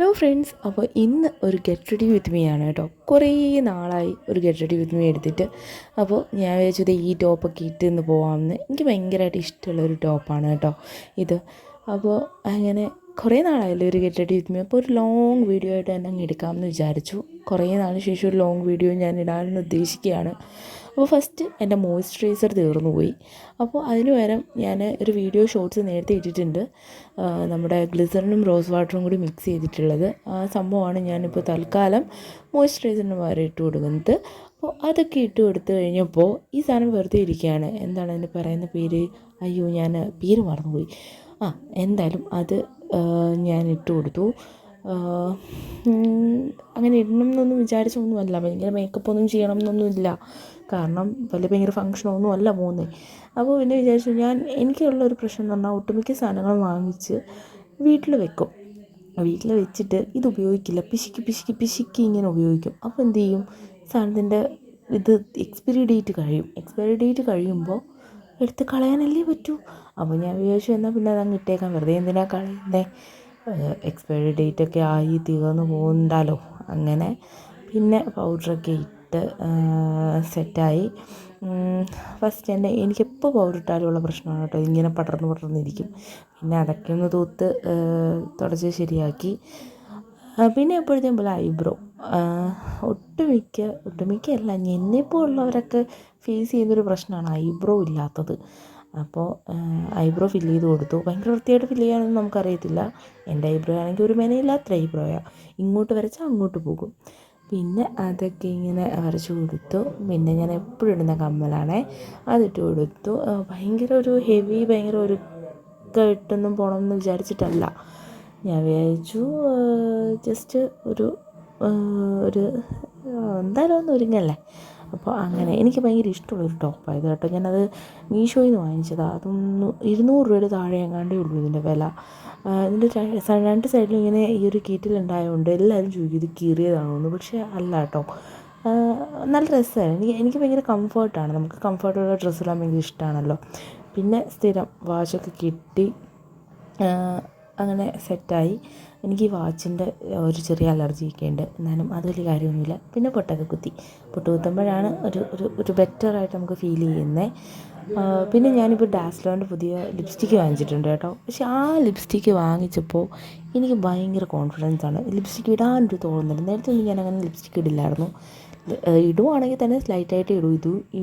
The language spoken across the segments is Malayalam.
ഹലോ ഫ്രണ്ട്സ്, അപ്പോൾ ഇന്ന് ഒരു ഗെറ്റ് റെഡി വിത്ത് മീ ആണ് കേട്ടോ. കുറേ നാളായി ഒരു ഗെറ്റ് റെഡി വിത്ത് മീ എടുത്തിട്ട്. അപ്പോൾ ഞാൻ വിചാരിച്ചത് ഈ ടോപ്പൊക്കെ ഇട്ട് ഇന്ന് പോകാമെന്ന്. എനിക്ക് ഭയങ്കരമായിട്ട് ഇഷ്ടമുള്ളൊരു ടോപ്പാണ് കേട്ടോ ഇത്. അപ്പോൾ അങ്ങനെ കുറേ നാളായല്ലോ ഒരു ഗെറ്റ് റെഡി വിത്ത് മീ. അപ്പോൾ ഒരു ലോങ് വീഡിയോ ആയിട്ട് തന്നെ അങ്ങ് എടുക്കാമെന്ന് വിചാരിച്ചു. കുറേ നാളിന് ശേഷം ഒരു ലോങ് വീഡിയോ ഞാൻ ഇടാമെന്ന് ഉദ്ദേശിക്കുകയാണ്. അപ്പോൾ ഫസ്റ്റ് എൻ്റെ മോയ്സ്ചറൈസർ തീർന്നു പോയി. അപ്പോൾ അതിന് പകരം ഞാൻ ഒരു വീഡിയോ ഷോർട്സ് നേരത്തെ ഇട്ടിട്ടുണ്ട്, നമ്മുടെ ഗ്ലിസറിനും റോസ് വാട്ടറും കൂടി മിക്സ് ചെയ്തിട്ടുള്ളത്. ആ സംഭവമാണ് ഞാനിപ്പോൾ തൽക്കാലം മോയ്സ്ചറൈസറിന് പകരം ഇട്ട് കൊടുക്കുന്നത്. അപ്പോൾ അതൊക്കെ ഇട്ട് കൊടുത്തു കഴിഞ്ഞപ്പോൾ ഈ സാധനം വെറുതെ ഇരിക്കുകയാണ്. എന്താണ് അതിന് പറയുന്ന പേര്? അയ്യോ, ഞാൻ പേര് മറന്നുപോയി. എന്തായാലും അത് ഞാൻ ഇട്ട് കൊടുത്തു. അങ്ങനെ ഇടണം എന്നൊന്നും വിചാരിച്ചൊന്നുമല്ല, ഭയങ്കര മേക്കപ്പൊന്നും ചെയ്യണം എന്നൊന്നുമില്ല. കാരണം ഭയങ്കര ഫങ്ഷനൊന്നും അല്ല പോകുന്നത്. അപ്പോൾ പിന്നെ വിചാരിച്ചു, എനിക്കുള്ളൊരു പ്രശ്നം എന്ന് പറഞ്ഞാൽ ഒട്ടുമിക്ക സാധനങ്ങളും വാങ്ങിച്ച് വീട്ടിൽ വെക്കും. വീട്ടിൽ വെച്ചിട്ട് ഇത് ഉപയോഗിക്കില്ല, പിശുക്കി ഇങ്ങനെ ഉപയോഗിക്കും. അപ്പോൾ എന്ത് ചെയ്യും? സാധനത്തിൻ്റെ ഇത് എക്സ്പയറി ഡേറ്റ് കഴിയുമ്പോൾ എടുത്ത് കളയാനല്ലേ പറ്റൂ. അപ്പോൾ ഞാൻ വിചാരിച്ചു, എന്നാൽ പിന്നെ അതങ്ങ് ഇട്ടേക്കാൻ, വെറുതെ എന്തിനാ കളയുന്നത്? എക്സ്പയറി ഡേറ്റൊക്കെ ആയി തീർന്നു പോകണ്ടല്ലോ. അങ്ങനെ പിന്നെ പൗഡറൊക്കെ ഇട്ട് സെറ്റായി. ഫസ്റ്റ് എനിക്കെപ്പോൾ പൗഡർ ഇട്ടാലും ഉള്ള പ്രശ്നമാണ് കേട്ടോ, ഇങ്ങനെ പടർന്നിരിക്കും. പിന്നെ അതൊക്കെ ഒന്ന് തൂത്ത് തുടച്ച് ശരിയാക്കി. പിന്നെ എപ്പോഴത്തേക്കും പോലെ ഐബ്രോ, ഒട്ടുമിക്കല്ല, എന്നെപ്പോൾ ഉള്ളവരൊക്കെ ഫേസ് ചെയ്യുന്നൊരു പ്രശ്നമാണ് ഐബ്രോ ഇല്ലാത്തത്. അപ്പോൾ ഐബ്രോ ഫില്ല് ചെയ്ത് കൊടുത്തു. ഭയങ്കര വൃത്തിയായിട്ട് ഫില്ല് ചെയ്യാനൊന്നും നമുക്കറിയത്തില്ല. എൻ്റെ ഐബ്രോ ആണെങ്കിൽ ഒരു മെനയില്ലാത്ത ഐബ്രോയാണ്, ഇങ്ങോട്ട് വരച്ചാൽ അങ്ങോട്ട് പോകും. പിന്നെ അതൊക്കെ ഇങ്ങനെ വരച്ച് കൊടുത്തു. പിന്നെ ഞാൻ എപ്പോഴും ഇടുന്ന കമ്മലാണേ, അതിട്ട് കൊടുത്തു. ഭയങ്കര ഒരു ഹെവി, ഭയങ്കര ഒരു ഇട്ടൊന്നും പോകണമെന്ന് വിചാരിച്ചിട്ടല്ല. ഞാൻ വിചാരിച്ചു ജസ്റ്റ് ഒരു എന്തായാലും ഒന്ന് ഒരുങ്ങല്ലേ. അപ്പോൾ അങ്ങനെ എനിക്ക് ഭയങ്കര ഇഷ്ടമുള്ളൊരു ടോപ്പായത് കേട്ടോ. ഞാനത് മീഷോയിൽ നിന്ന് വാങ്ങിച്ചതാണ്. അതൊന്ന് 200 രൂപയുടെ താഴെ എങ്ങാണ്ടേ ഉള്ളൂ ഇതിൻ്റെ വില. ഇതിൻ്റെ രണ്ട് സൈഡിലും ഇങ്ങനെ ഈ ഒരു കീറ്റിലുണ്ടായതുകൊണ്ട് എല്ലാവരും ചോദിക്കും ഇത് കീറിയതാണോ എന്ന്. പക്ഷേ അല്ല കേട്ടോ, നല്ല രസമാണ്. എനിക്ക് ഭയങ്കര കംഫർട്ടാണ്. നമുക്ക് കംഫർട്ടുള്ള ഡ്രസ്സിടാൻ ഭയങ്കര ഇഷ്ടമാണല്ലോ. പിന്നെ സ്ഥിരം വാച്ചൊക്കെ കിട്ടി, അങ്ങനെ സെറ്റായി. എനിക്ക് ഈ വാച്ചിൻ്റെ ഒരു ചെറിയ അലർജിയൊക്കെ ഉണ്ട്, എന്നാലും അത് വലിയ കാര്യമൊന്നുമില്ല. പിന്നെ പൊട്ടൊക്കെ കുത്തുമ്പോഴാണ് ഒരു ബെറ്ററായിട്ട് നമുക്ക് ഫീൽ ചെയ്യുന്നത്. പിന്നെ ഞാനിപ്പോൾ ഡാസ്ലറിൻ്റെ പുതിയ ലിപ്സ്റ്റിക്ക് വാങ്ങിച്ചിട്ടുണ്ട് കേട്ടോ. പക്ഷേ ആ ലിപ്സ്റ്റിക്ക് വാങ്ങിച്ചപ്പോൾ എനിക്ക് ഭയങ്കര കോൺഫിഡൻസാണ്. ലിപ്സ്റ്റിക്ക് ഇടാനൊരു തോന്നുന്നില്ല. നേരത്തെ ഒന്നും ഞാനങ്ങനെ ലിപ്സ്റ്റിക്ക് ഇടില്ലായിരുന്നു. ഇടുവാണെങ്കിൽ തന്നെ ലൈറ്റായിട്ടേ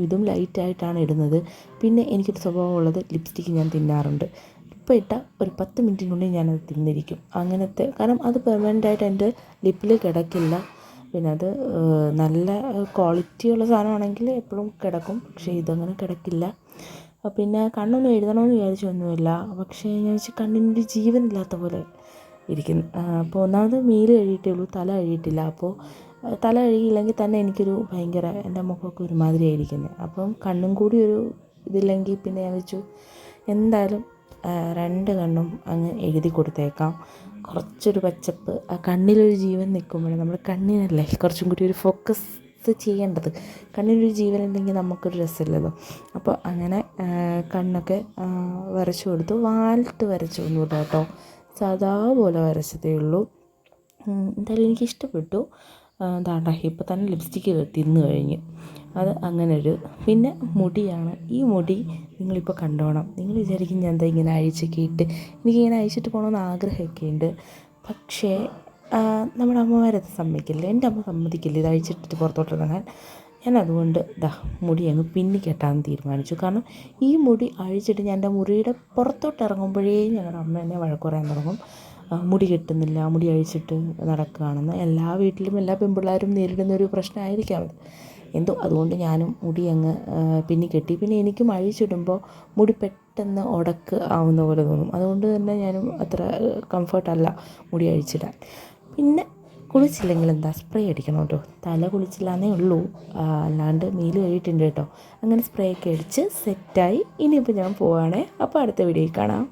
ഇതും ലൈറ്റായിട്ടാണ് ഇടുന്നത്. പിന്നെ എനിക്കൊരു സ്വഭാവമുള്ളത്, ലിപ്സ്റ്റിക്ക് ഞാൻ തിന്നാറുണ്ട്. ഇപ്പോൾ ഇട്ട ഒരു 10 മിനിറ്റിനുള്ളിൽ ഞാനത് തിന്നിരിക്കും. അങ്ങനത്തെ, കാരണം അത് പെർമനൻ്റായിട്ട് എൻ്റെ ലിപ്പിൽ കിടക്കില്ല. പിന്നെ അത് നല്ല ക്വാളിറ്റിയുള്ള സാധനമാണെങ്കിൽ എപ്പോഴും കിടക്കും. പക്ഷേ ഇതങ്ങനെ കിടക്കില്ല. പിന്നെ കണ്ണൊന്നും എഴുതണമെന്ന് വിചാരിച്ചൊന്നുമില്ല. പക്ഷേ ഞാൻ വെച്ചാൽ കണ്ണിൻ്റെ ജീവനില്ലാത്ത പോലെ ഇരിക്കുന്നു. അപ്പോൾ ഒന്നാമത് മേല് കഴുകിയിട്ടേ ഉള്ളൂ, തല കഴുകിയിട്ടില്ല. അപ്പോൾ തല കഴുകിയില്ലെങ്കിൽ തന്നെ എനിക്കൊരു ഭയങ്കര, എൻ്റെ മുഖമൊക്കെ ഒരുമാതിരി ആയിരിക്കുന്നത്. അപ്പം കണ്ണും കൂടി ഒരു ഇതില്ലെങ്കിൽ പിന്നെ ഞാൻ വെച്ചു എന്തായാലും 2 കണ്ണും അങ്ങ് എഴുതി കൊടുത്തേക്കാം. കുറച്ചൊരു പച്ചപ്പ്, ആ കണ്ണിലൊരു ജീവൻ നിൽക്കുമ്പോഴേ, നമ്മുടെ കണ്ണിനല്ലേ കുറച്ചും കൂടി ഒരു ഫോക്കസ് ചെയ്യേണ്ടത്. കണ്ണിനൊരു ജീവൻ ഉണ്ടെങ്കിൽ നമുക്കൊരു രസമില്ലല്ലോ. അപ്പോൾ അങ്ങനെ കണ്ണൊക്കെ വരച്ചു കൊടുത്തു. വാലിട്ട് വരച്ചൊന്നുമില്ല കേട്ടോ, സാധാ പോലെ വരച്ചതേ ഉള്ളൂ. എന്തായാലും എനിക്കിഷ്ടപ്പെട്ടു. ദാണ്ട ഇപ്പോൾ തന്നെ ലിപ്സ്റ്റിക്ക് തിന്നു കഴിഞ്ഞ്. അത് അങ്ങനൊരു. പിന്നെ മുടിയാണ്. ഈ മുടി നിങ്ങളിപ്പോൾ കണ്ടോണം. നിങ്ങൾ വിചാരിക്കും ഞാൻ എന്താ ഇങ്ങനെ അഴിച്ചൊക്കെ ഇട്ട്, എനിക്കിങ്ങനെ അഴിച്ചിട്ട് പോകണമെന്ന് ആഗ്രഹമൊക്കെ ഉണ്ട്. പക്ഷേ നമ്മുടെ അമ്മമാരത് സമ്മതിക്കില്ല. എൻ്റെ അമ്മ സമ്മതിക്കില്ല ഇത് അഴിച്ചിട്ടിട്ട് പുറത്തോട്ട് ഇറങ്ങാൻ. ഞാൻ അതുകൊണ്ട് മുടി അങ്ങ് പിന്നി കെട്ടാമെന്ന് തീരുമാനിച്ചു. കാരണം ഈ മുടി അഴിച്ചിട്ട് ഞാൻ എൻ്റെ മുറിയുടെ പുറത്തോട്ട് ഇറങ്ങുമ്പോഴേ ഞങ്ങളുടെ അമ്മ എന്നെ വഴക്ക് പറയാൻ തുടങ്ങും. മുടി കെട്ടുന്നില്ല, മുടി അഴിച്ചിട്ട് നടക്കുകയാണെന്ന്. എല്ലാ വീട്ടിലും എല്ലാ പെൺപിള്ളേരും നേരിടുന്നൊരു പ്രശ്നമായിരിക്കാം അത്. എന്തോ അതുകൊണ്ട് ഞാനും മുടി അങ്ങ് പിന്നി കെട്ടി. പിന്നെ എനിക്കും അഴിച്ചിടുമ്പോൾ മുടി പെട്ടെന്ന് ഉടക്ക് ആവുന്ന പോലെ തോന്നും. അതുകൊണ്ട് തന്നെ ഞാനും അത്ര കംഫർട്ടല്ല മുടി അഴിച്ചിടാൻ. പിന്നെ കുളിച്ചില്ലെങ്കിൽ എന്താ, സ്പ്രേ അടിക്കണം കേട്ടോ. തല കുളിച്ചില്ലാന്നേ ഉള്ളൂ, അല്ലാണ്ട് മേല് കഴുകിയിട്ടുണ്ട് കേട്ടോ. അങ്ങനെ സ്പ്രേ ഒക്കെ അടിച്ച് സെറ്റായി. ഇനിയിപ്പോൾ ഞാൻ പോവുകയാണേ. അപ്പോൾ അടുത്ത വീഡിയോയിൽ കാണാം.